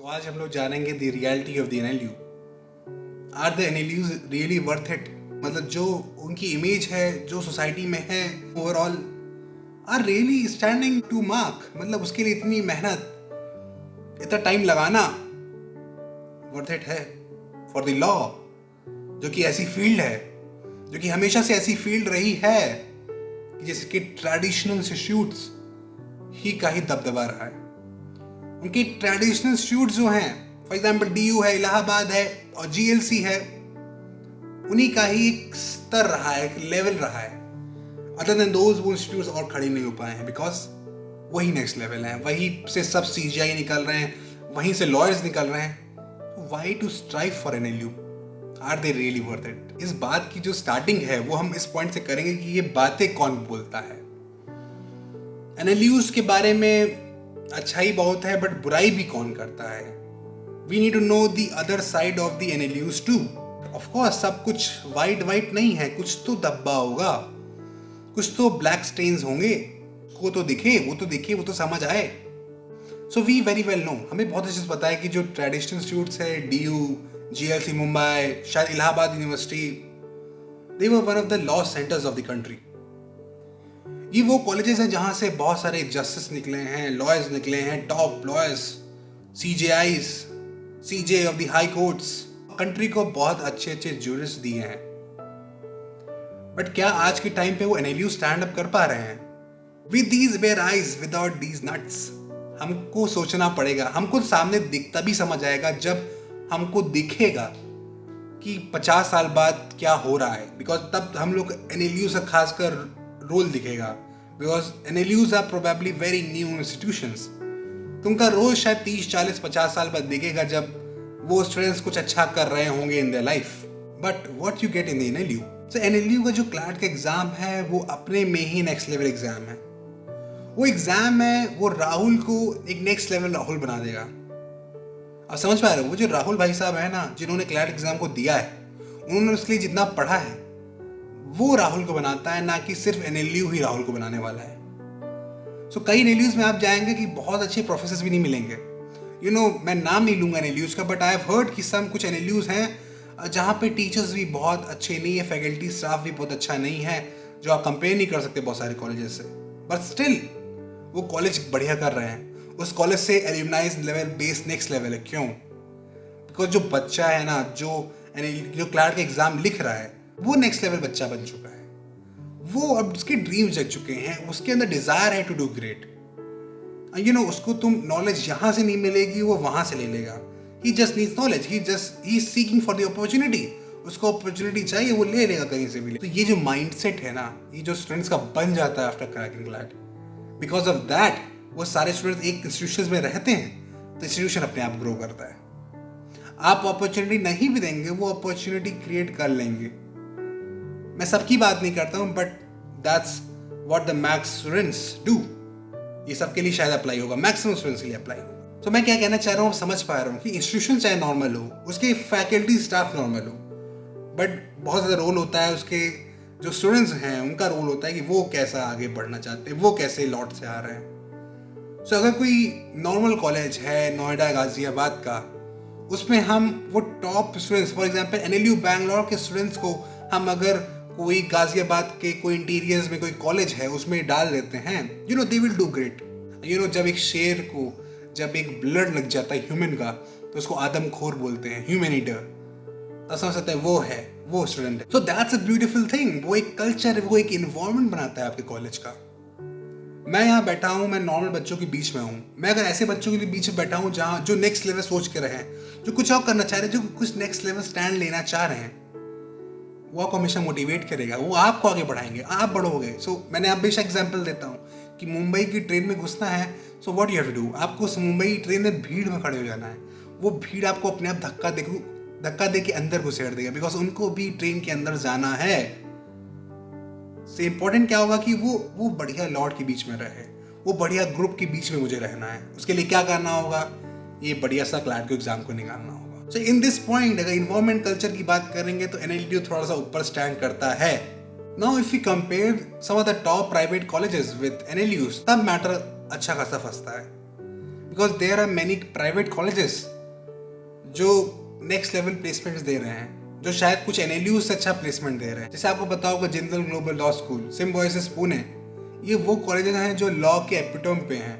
आज हम लोग जानेंगे the reality of the NLU. Are the NLUs really worth it? मतलब जो उनकी इमेज है, जो सोसाइटी में है overall, are really standing to mark? मतलब उसके लिए इतनी मेहनत, इतना टाइम लगाना वर्थ इट है फॉर द लॉ, जो कि ऐसी फील्ड है, जो कि हमेशा से ऐसी फील्ड रही है कि जिसके ट्रेडिशनल इंस्टीट्यूट्स ही का ही दबदबा रहा है। उनके ट्रेडिशनल इंस्टीट्यूट जो हैं, फॉर एग्जाम्पल डीयू है, इलाहाबाद है और जीएलसी है, उन्हीं का ही एक स्तर रहा है, एक लेवल रहा है। अदर देन दोज वो इंस्टीट्यूट्स और खड़े नहीं हो पाए हैं, बिकॉज वही नेक्स्ट लेवल है। वहीं से सब सीजीआई निकल रहे हैं, वहीं से लॉयर्स निकल रहे हैं। Why to strive for NLU? Are they really worth it? इस बात की जो स्टार्टिंग है वो हम इस पॉइंट से करेंगे कि ये बातें कौन बोलता है। एनएलयूज के बारे में अच्छाई बहुत है, बट बुराई भी कौन करता है? We need to know the other side of the NLUs too. Of course सब कुछ वाइट नहीं है, कुछ तो धब्बा होगा, कुछ तो ब्लैक स्टेन्स होंगे। वो तो दिखे, वो तो समझ आए। So we very well know, हमें बहुत अच्छे से पता है कि जो ट्रेडिशनल इंस्टीट्यूट्स है, डीयू, जीएलसी मुंबई, शायद Allahabad university, they were one of the law centres of the country. ये वो कॉलेजेस हैं जहां से बहुत सारे जस्टिस निकले हैं, लॉयर्स निकले हैं, top lawyers, CJIs, CJ of the high courts, country को बहुत अच्छे अच्छे जूरिस दिए हैं। बट क्या आज के टाइम पे वो एनएलयू स्टैंड अप कर पा रहे हैं? With these bare eyes, without these nuts. हमको सोचना पड़ेगा। हमको सामने दिखता भी समझ आएगा जब हमको दिखेगा कि 50 साल बाद क्या हो रहा है, बिकॉज तब हम लोग एनएलयू से खासकर रोल दिखेगा, because NLUs are probably very new institutions. तो उनका रोल शायद 30, 40, 50 साल बाद दिखेगा जब वो स्टूडेंट्स कुछ अच्छा कर रहे होंगे in their life. But what you get in the NLU? So NLU का जो क्लैट का एग्जाम है वो अपने में ही नेक्स्ट लेवल एग्जाम है। वो एग्जाम है, वो राहुल को एक नेक्स्ट लेवल राहुल बना देगा। अब समझ पा रहे हो? वो जो राहुल भाई साहब है ना, जिन्होंने क्लैट एग्जाम को दिया है, उन्होंने उसके लिए जितना पढ़ा है वो राहुल को बनाता है, ना कि सिर्फ एनएलयू ही राहुल को बनाने वाला है। सो कई एनएलयूज में आप जाएंगे कि बहुत अच्छे प्रोफेसर भी नहीं मिलेंगे। मैं नाम नहीं लूंगा एनएलयूज का, बट आई हैव हर्ड कि सम कुछ एनएलयूज हैं जहाँ पे टीचर्स भी बहुत अच्छे नहीं है, फैकल्टी स्टाफ भी बहुत अच्छा नहीं है, जो आप कंपेयर नहीं कर सकते बहुत सारे कॉलेजेस से। बट स्टिल वो कॉलेज बढ़िया कर रहे हैं। उस कॉलेज से एल्यूमनाइज लेवल बेस नेक्स्ट लेवल है। क्यों? बिकॉज जो बच्चा है ना, जो क्लैट का एग्जाम लिख रहा है, वो नेक्स्ट लेवल बच्चा बन चुका है। वो अब उसके ड्रीम्स जग चुके हैं, उसके अंदर डिजायर है टू डू ग्रेट। उसको तुम नॉलेज यहाँ से नहीं मिलेगी, वो वहां से ले लेगा। He just needs knowledge, he seeking for the opportunity. उसको अपॉर्चुनिटी चाहिए, वो ले लेगा कहीं से भी। तो ये जो माइंडसेट है ना, ये जो स्टूडेंट्स का बन जाता है after cracking CLAT, because of that वो सारे स्टूडेंट्स एक इंस्टीट्यूशन में रहते हैं, तो इंस्टीट्यूशन अपने आप ग्रो करता है। आप अपॉर्चुनिटी नहीं भी देंगे, वो अपॉर्चुनिटी क्रिएट कर लेंगे। मैं सबकी बात नहीं करता हूं, but that's what the max students do. ये सबके लिए शायद अप्लाई होगा, मैक्सिमम स्टूडेंट्स के लिए अप्लाई होगा। तो मैं क्या कहना चाह रहा हूँ, समझ पा रहा हूँ कि इंस्टीट्यूशन चाहे नॉर्मल हो, उसके फैकल्टी स्टाफ नॉर्मल हो, बट बहुत ज़्यादा रोल होता है उसके जो स्टूडेंट्स हैं, उनका रोल होता है कि वो कैसा आगे बढ़ना चाहते हैं, वो कैसे लौट से आ रहे हैं। सो अगर कोई नॉर्मल कॉलेज है नोएडा, गाजियाबाद का, उसमें हम वो top students, for example NLU Bangalore के स्टूडेंट्स को हम अगर कोई गाजियाबाद के कोई इंटीरियर्स में कोई कॉलेज है उसमें डाल देते हैं, दे विल डू ग्रेट। जब एक शेर को जब एक ब्लड लग जाता है ह्यूमन का, तो उसको आदमखोर बोलते हैं, ह्यूमन ईटर, तो समझ सकते हैं वो स्टूडेंट है। So that's a beautiful thing. वो एक कल्चर, वो एक इन्वायरमेंट बनाता है आपके कॉलेज का। मैं यहाँ बैठा हूँ, मैं नॉर्मल बच्चों के बीच में हूँ। मैं अगर ऐसे बच्चों के बीच में बैठा हूँ जहाँ जो नेक्स्ट लेवल सोच के रहे हैं, जो कुछ और करना चाह रहे हैं, जो कुछ नेक्स्ट लेवल स्टैंड लेना चाह रहे हैं, वो आपको हमेशा मोटिवेट करेगा, वो आपको आगे बढ़ाएंगे, आप बढ़ोगे। सो मैंने हमेशा एग्जांपल देता हूँ कि मुंबई की ट्रेन में घुसना है, so what you have to do, आपको उस मुंबई ट्रेन में भीड़ में खड़े हो जाना है। वो भीड़ आपको अपने आप धक्का दे के अंदर घुसेड़ देगा, बिकॉज उनको भी ट्रेन के अंदर जाना है। से इम्पोर्टेंट क्या होगा कि वो बढ़िया लॉर्ड के बीच में रहे, वो बढ़िया ग्रुप के बीच में मुझे रहना है। उसके लिए क्या करना होगा? ये बढ़िया सा क्लैट के एग्जाम को निकालना होगा। सो इन दिस पॉइंट अगर इन्वायरमेंट कल्चर की बात करेंगे तो एनएलयू थोड़ा सा ऊपर स्टैंड करता है। Now if you compare some of the top private colleges with NLUs, तब मैटर अच्छा खासा फंसता है, because there are many private colleges जो नेक्स्ट लेवल प्लेसमेंट्स दे रहे हैं, जो शायद कुछ NLU से अच्छा प्लेसमेंट दे रहे हैं। जैसे आपको पता होगा Jindal global law school, symbiosis Pune, ये वो कॉलेजेस हैं जो लॉ के एपिटोम पे हैं,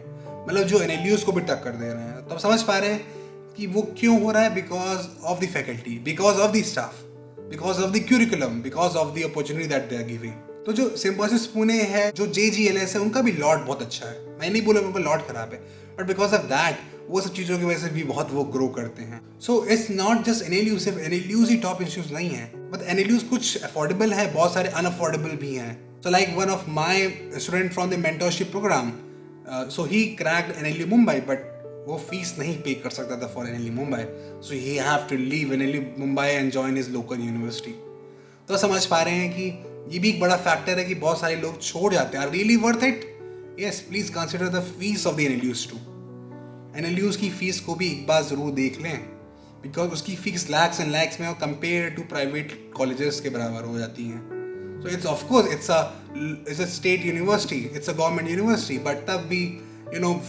मतलब जो NLUs को भी टक्कर दे रहे हैं। तो आप समझ पा रहे हैं कि वो क्यों हो रहा है, because of the faculty, because of the staff, because of the curriculum, because of the opportunity that they are giving. तो जो सिम्बायोसिस पुणे है, जो JGLS है, उनका भी लॉट बहुत अच्छा है। मैं नहीं बोला उनका लॉट खराब है, बट बिकॉज ऑफ दैट वो सब चीज़ों की वजह से भी बहुत वो ग्रो करते हैं। So it's not just NLU, सिर्फ NLUs ही टॉप इंस्टीट्यूट नहीं है, बट NLUs कुछ अफोर्डेबल है, बहुत सारे अनअफोर्डेबल भी हैं। So like one of my student from the mentorship programme, so he cracked NLU Mumbai, but वो फीस नहीं पे कर सकता था for NLU Mumbai, so he have to leave NLU Mumbai and join his local university. तो समझ पा रहे हैं कि ये भी एक बड़ा फैक्टर है कि बहुत सारे लोग छोड़ जाते हैं। Are really worth it? Yes, please consider the fees of the NLUs too. NLUs की फीस को भी एक बार ज़रूर देख लें, बिकॉज उसकी फीस लैक्स एंड लैक्स में और कंपेयर टू प्राइवेट कॉलेजेस के बराबर हो जाती हैं। So it's of course it's a state university, it's a government university, but तब भी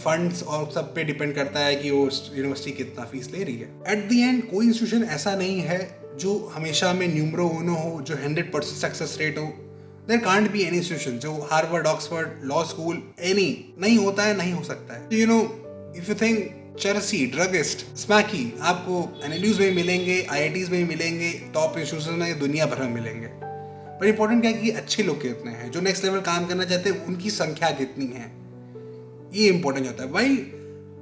फंड्स और सब पे डिपेंड करता है कि वो यूनिवर्सिटी कितना फीस ले रही है। एट द एंड कोई इंस्टीट्यूशन ऐसा नहीं है जो हमेशा में न्यूमरो उनो हो, जो 100% सक्सेस रेट हो। There can't be any institution जो Harvard, Oxford, law school, any नहीं होता है, नहीं हो सकता है। इफ यू थिंक चरसी, ड्रगिस्ट, स्मैकी आपको NLUs में मिलेंगे, IITs में मिलेंगे, टॉप इंस्टीट्यूशन में दुनिया भर में मिलेंगे। पर इंपॉर्टेंट क्या है कि अच्छे लोग कितने हैं, जो नेक्स्ट लेवल काम करना चाहते हैं उनकी संख्या कितनी है, ये इंपॉर्टेंट होता है। भाई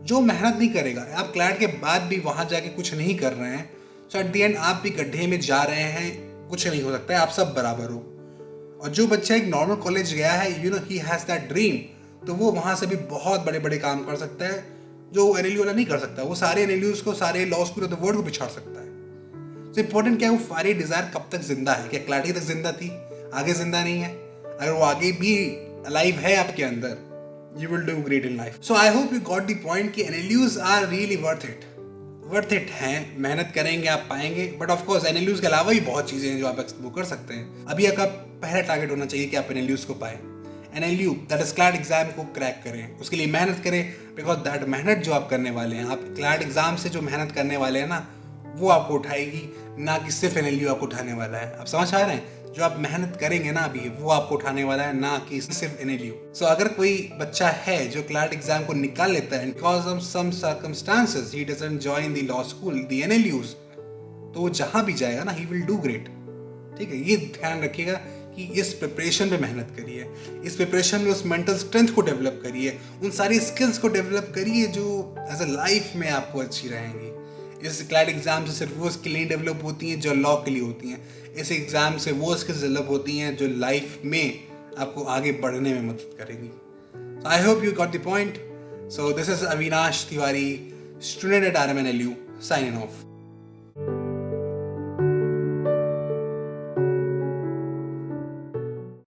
जो मेहनत नहीं करेगा, आप क्लैट के बाद भी वहाँ जाके कुछ नहीं कर रहे हैं, सो एट द एंड आप भी गड्ढे में जा रहे हैं, कुछ नहीं हो सकता है, आप सब बराबर हो। और जो बच्चा एक नॉर्मल कॉलेज गया है, ही हैज़ दैट ड्रीम, तो वो वहाँ से भी बहुत बड़े बड़े काम कर सकता है जो NLU वाला नहीं कर सकता। वो सारे NLUs को, सारे law school of the world को पिछाड़ सकता है। तो इंपॉर्टेंट क्या है, वो सारी डिज़ायर कब तक जिंदा है? क्या क्लैट तक जिंदा थी, आगे जिंदा नहीं है? अगर वो आगे भी अलाइव है आपके अंदर, you will do great in life. So I hope you got the point कि NLUs are really worth it हैं, मेहनत करेंगे आप पाएंगे। बट ऑफ कोर्स NLUs के अलावा भी बहुत चीज़ें हैं जो आप वो कर सकते हैं। अभी आपका पहला टारगेट होना चाहिए कि आप NLUs को पाएं। NLU that is CLAT exam को क्रैक करें, उसके लिए मेहनत करें, बिकॉज दैट मेहनत जो आप करने वाले हैं, आप क्लैट एग्जाम से जो मेहनत करने वाले हैं ना, वो आपको उठाएगी, ना कि सिर्फ NLU आपको उठाने वाला है। आप समझ आ रहे हैं? जो आप मेहनत करेंगे ना अभी, वो आपको उठाने वाला है, ना कि सिर्फ NLU। सो अगर कोई बच्चा है जो क्लैट एग्जाम को निकाल लेता है, because of some circumstances he doesn't join the law school, the NLUs, तो वो जहाँ भी जाएगा ना, ही विल डू ग्रेट। ठीक है, ये ध्यान रखिएगा कि इस प्रिपरेशन पे मेहनत करिए, इस प्रिपरेशन में उस मेंटल स्ट्रेंथ को डेवलप करिए, उन सारी स्किल्स को डेवलप करिए जो एज अ लाइफ में आपको अच्छी रहेंगी। इस क्लैट एग्जाम से सिर्फ वो स्किलें डेवलप होती हैं जो लॉ के लिए होती हैं, इस एग्जाम से वो स्किल्स डेवलप होती हैं जो लाइफ में आपको आगे बढ़ने में मदद करेंगी। So I hope you got the point. So this is Avinash Tiwari, student at RMNLU, signing off.